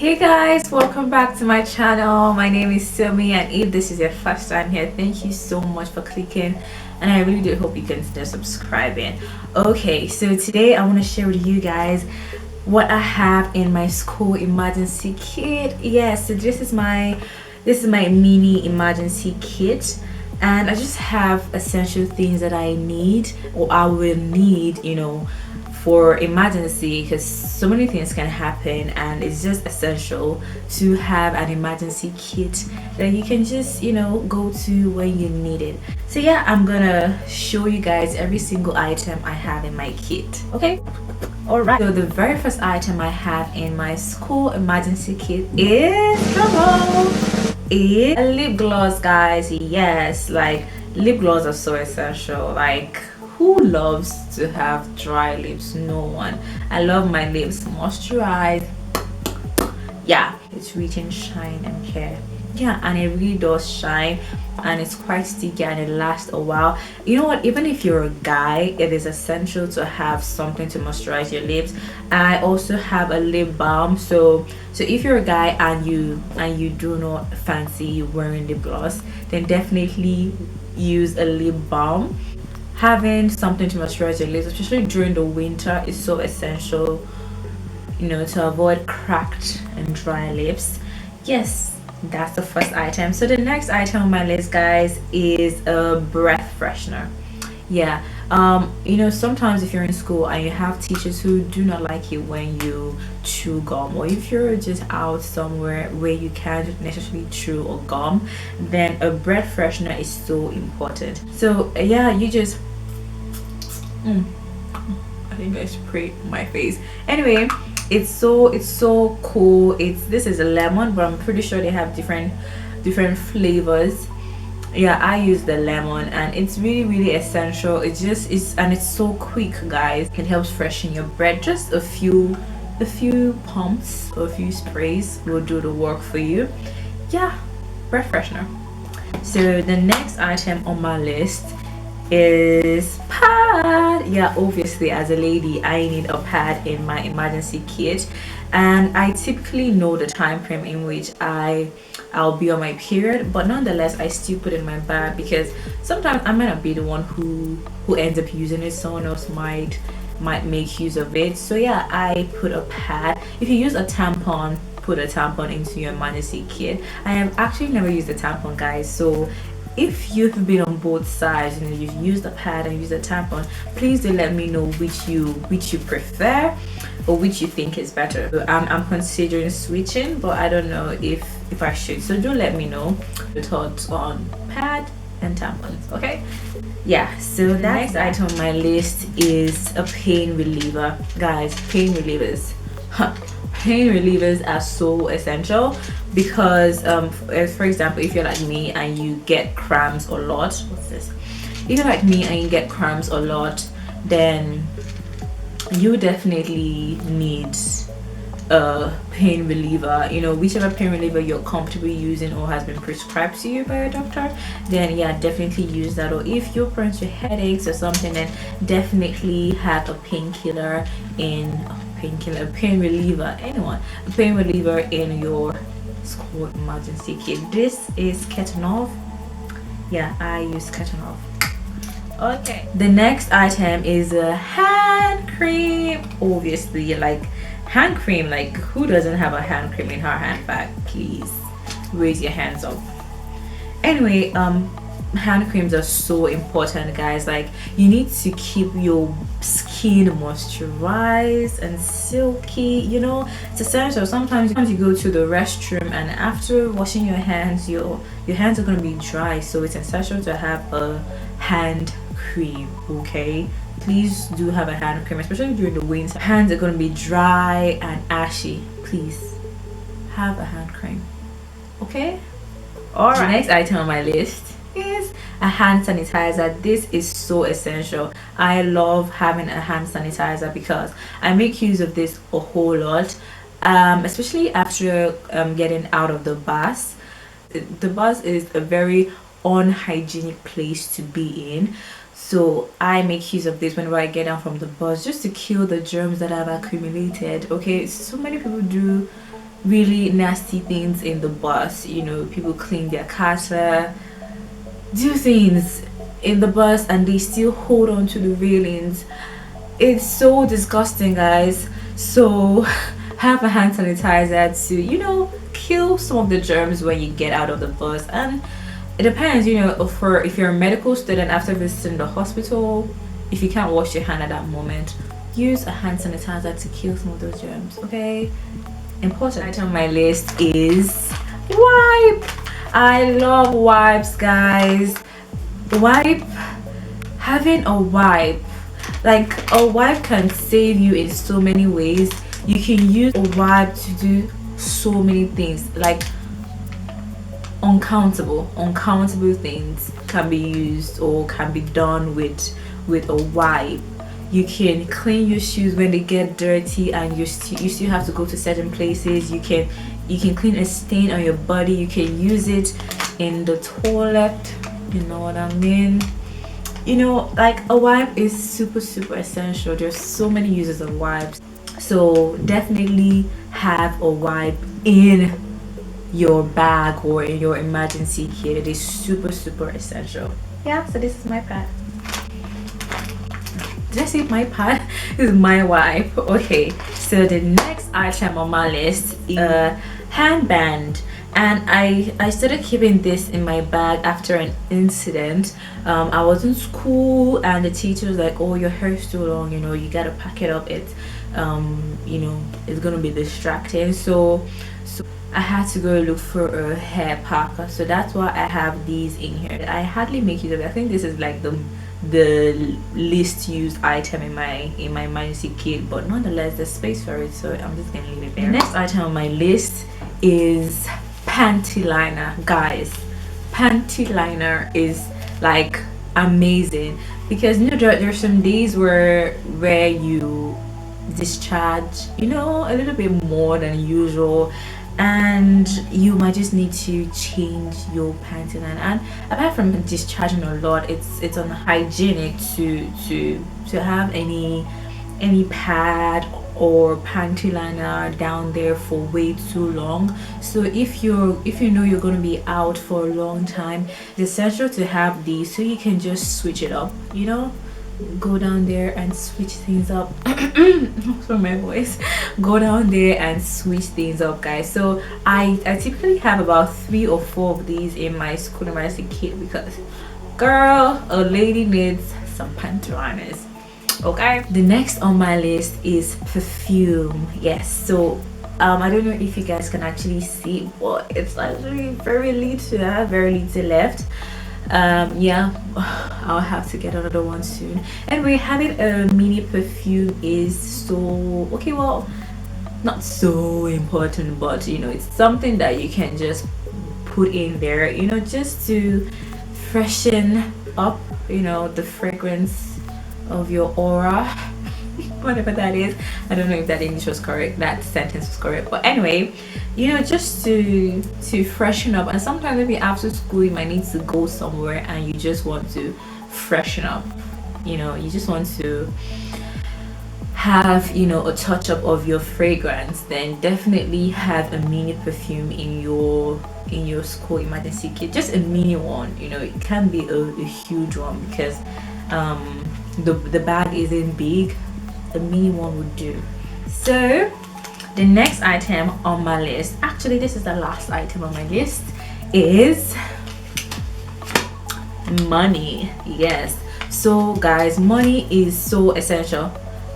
Hey guys, welcome back to my channel. My name is Sommy, and if this is your first time here, thank you so much for clicking, and I really do hope you consider subscribing. Okay, so today I want to share with you guys what I have in my school emergency kit. Yes, so this is my mini emergency kit, and I just have essential things that I need or I will need, for emergency, because so many things can happen, and it's just essential to have an emergency kit that you can just go to when you need it. So yeah, I'm gonna show you guys every single item I have in my kit. Okay, all right, so the very first item I have in my school emergency kit is a lip gloss, guys. Yes, like lip gloss are so essential. Like, who loves to have dry lips? No one. I love my lips moisturized. Yeah, it's reaching shine and care. Yeah, and it really does shine, and it's quite sticky, and it lasts a while. You know what, even if you're a guy, it is essential to have something to moisturize your lips. I also have a lip balm, so if you're a guy and you do not fancy wearing lip gloss, then definitely use a lip balm. Having something to moisturize your lips, especially during the winter, is so essential, to avoid cracked and dry lips. Yes, that's the first item. So the next item on my list, guys, is a breath freshener. Yeah, sometimes if you're in school and you have teachers who do not like it when you chew gum, or if you're just out somewhere where you can't necessarily chew a gum, then a breath freshener is so important. So yeah, you just I think I sprayed my face. Anyway, it's so cool. This is a lemon, but I'm pretty sure they have different flavors. Yeah, I use the lemon, and it's really essential. It's so quick, guys. It helps freshen your breath. Just a few pumps or a few sprays will do the work for you. Yeah, breath freshener. So the next item on my list is pad. Yeah, obviously as a lady I need a pad in my emergency kit, and I typically know the time frame in which I'll be on my period, but nonetheless I still put it in my bag because sometimes I might not be the one who ends up using it. Someone else might make use of it. So yeah, I put a pad. If you use a tampon, put a tampon into your emergency kit. I have actually never used a tampon, guys, so if you've been on both sides and you've used a pad and used a tampon, please do let me know which you prefer or which you think is better. So I'm considering switching, but I don't know if I should. So do let me know your thoughts on pad and tampons. Okay, yeah. So the next item on my list is a pain reliever, guys. Pain relievers. Pain relievers are so essential because for example, if you're like me and you get cramps a lot, if you're like me and you get cramps a lot, then you definitely need a pain reliever. Whichever pain reliever you're comfortable using or has been prescribed to you by a doctor, then yeah, definitely use that. Or if you're prone to headaches or something, then definitely have a painkiller pain reliever in your school emergency kit. This is ketanol. Yeah, I use ketanol. Okay, the next item is a hand cream. Obviously, like hand cream, like who doesn't have a hand cream in her handbag? Please raise your hands up. Anyway, hand creams are so important, guys. Like, you need to keep your skin moisturized and silky. It's essential. Sometimes you go to the restroom and after washing your hands, your hands are going to be dry, so it's essential to have a hand cream. Okay, please do have a hand cream, especially during the winter. Hands are going to be dry and ashy. Please have a hand cream. Okay, all right. The next item on my list is a hand sanitizer. This is so essential. I love having a hand sanitizer because I make use of this a whole lot, especially after getting out of the bus. The bus is a very unhygienic place to be in, so I make use of this whenever I get down from the bus, just to kill the germs that I've accumulated. Okay, so many people do really nasty things in the bus. You know, people clean their car, do things in the bus, and they still hold on to the railings. It's so disgusting, guys. So have a hand sanitizer to, you know, kill some of the germs when you get out of the bus. And it depends, you know, for if you're a medical student after visiting the hospital, if you can't wash your hand at that moment, use a hand sanitizer to kill some of those germs. Okay, important item on my list is wipe. I love wipes, guys. Wipe, having a wipe, like a wipe can save you in so many ways. You can use a wipe to do so many things, like uncountable things can be used or can be done with a wipe. You can clean your shoes when they get dirty and you still have to go to certain places. You can clean a stain on your body. You can use it in the toilet, you know what I mean. You know, like a wipe is super essential. There's so many uses of wipes, so definitely have a wipe in your bag or in your emergency kit. It is super essential. Yeah, so this is my pad. Did I say my pad? This is my wipe. Okay, so the next item on my list is a handband, and I started keeping this in my bag after an incident. I was in school and the teacher was like, oh, your hair is too long, you know, you gotta pack it up. It's you know, it's gonna be distracting. So I had to go look for a hair packer, so that's why I have these in here. I hardly make use of it. I think this is like the least used item in my emergency kit, but nonetheless there's space for it, so I'm just gonna leave it there. The next item on my list is Panty Liner. Guys, Panty Liner is like amazing, because you know there's some days where you discharge, you know, a little bit more than usual, and you might just need to change your panty liner. And apart from discharging a lot, it's unhygienic to have any pad or panty liner down there for way too long. So if you know you're going to be out for a long time, it's essential to have these so you can just switch it up, you know, go down there and switch things up. For my voice, go down there and switch things up, guys. So I typically have about 3 or 4 of these in my school emergency kit, because girl, a lady needs some panty liners. Okay, the next on my list is perfume. Yes, so I don't know if you guys can actually see, but it's actually very little. I have very little left. Yeah, I'll have to get another one soon. Anyway, having a mini perfume is so okay, well, not so important, but you know, it's something that you can just put in there, you know, just to freshen up, you know, the fragrance of your aura. Whatever that is, I don't know if that English was correct, that sentence was correct, but anyway, you know, just to freshen up. And sometimes maybe after school you might need to go somewhere and you just want to freshen up, you know, you just want to have, you know, a touch up of your fragrance, then definitely have a mini perfume in your school emergency kit. Just a mini one, you know, it can be a huge one, because the bag isn't big. The mini one would do. So the next item on my list, actually this is the last item on my list, is money. Yes, so guys, money is so essential.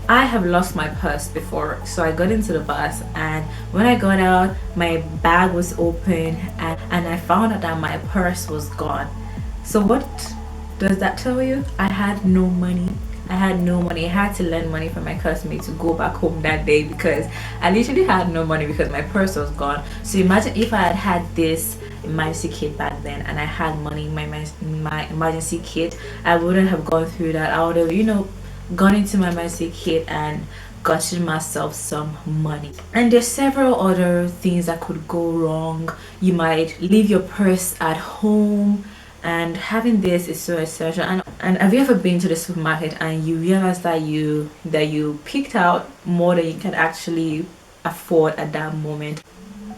I have lost my purse before, so I got into the bus, and when I got out, my bag was open, and I found out that my purse was gone. So what does that tell you? I had no money. I had to lend money from my classmate to go back home that day, because I literally had no money because my purse was gone. So imagine if I had this emergency kit back then and I had money in my emergency kit, I wouldn't have gone through that. I would have, you know, gone into my emergency kit and gotten myself some money. And there's several other things that could go wrong. You might leave your purse at home, and having this is so essential. And have you ever been to the supermarket and you realize that you picked out more than you can actually afford at that moment?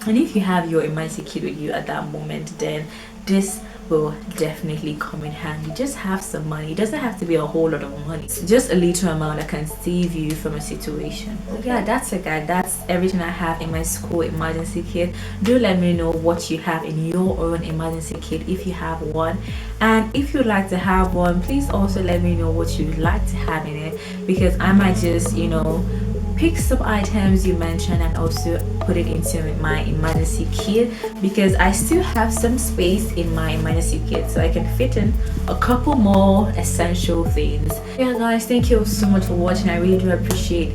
And if you have your emergency kit with you at that moment, then this will definitely come in handy. Just have some money. It doesn't have to be a whole lot of money. It's just a little amount that can save you from a situation. So yeah, that's it guys. That's everything I have in my school emergency kit. Do let me know what you have in your own emergency kit if you have one, and if you'd like to have one, please also let me know what you'd like to have in it, because I might just, you know, pick some items you mentioned and also put it into my emergency kit, because I still have some space in my emergency kit so I can fit in a couple more essential things. Yeah guys, thank you so much for watching. I really do appreciate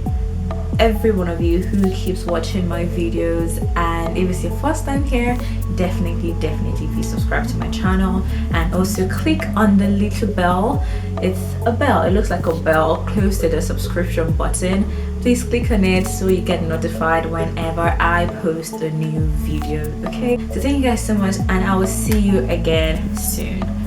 every one of you who keeps watching my videos, and if it's your first time here, definitely please subscribe to my channel and also click on the little bell. It's a bell, it looks like a bell close to the subscription button. Please click on it so you get notified whenever I post a new video. Okay, so thank you guys so much, and I will see you again soon.